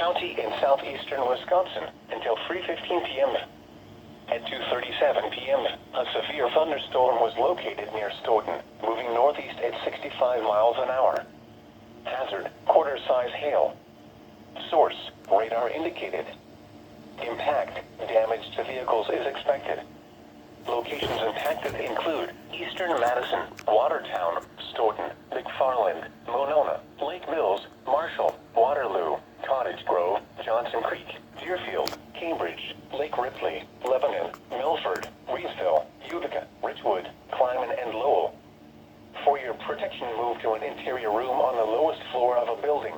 County in southeastern Wisconsin until 3:15 p.m. At 2:37 p.m., a severe thunderstorm was located near Stoughton, moving northeast at 65 miles an hour. Hazard, quarter-size hail. Source, radar indicated. Impact, damage to vehicles is expected. Locations impacted include Eastern Madison, Watertown, Stoughton, McFarland, Monona, Lake Mills, Marshall, Waterloo, Cottage Grove, Johnson Creek, Deerfield, Cambridge, Lake Ripley, Lebanon, Milford, Reedsville, Utica, Richwood, Kleiman, and Lowell. For your protection, move to an interior room on the lowest floor of a building.